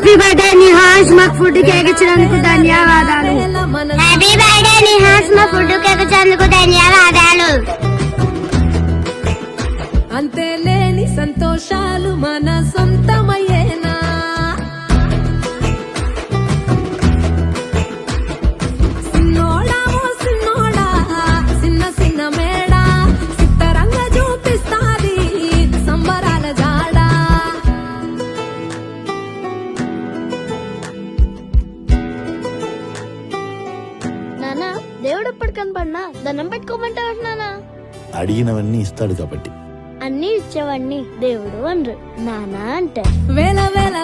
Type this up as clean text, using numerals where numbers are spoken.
Happy birthday నిహాష్, మాకు food cake ఇచ్చినందుకు ధన్యవాదాలు. హ్యాపీ బర్త్డే నిహాష్, మా ఫుడ్ కేక్ ఇచ్చినందుకు ధన్యవాదాలు. అంతే లేని సంతోషాలు మన సొంతమయ్యేనా. సిన్నోడా ఓ సిన్నోడా, చిన్న చిన్న మేడా, సిత్తరంగా చూపిస్తాది సంబరాల జాడా. నానా, దేవుడు ఎప్పుడు కనపడినా దండం పెట్టుకోమంటావు నానా? అడిగినవన్నీ ఇస్తాడు కాబట్టి. అన్ని ఇచ్చేవాడిని దేవుడు అనరు, నానా అంటారు. వేల వేల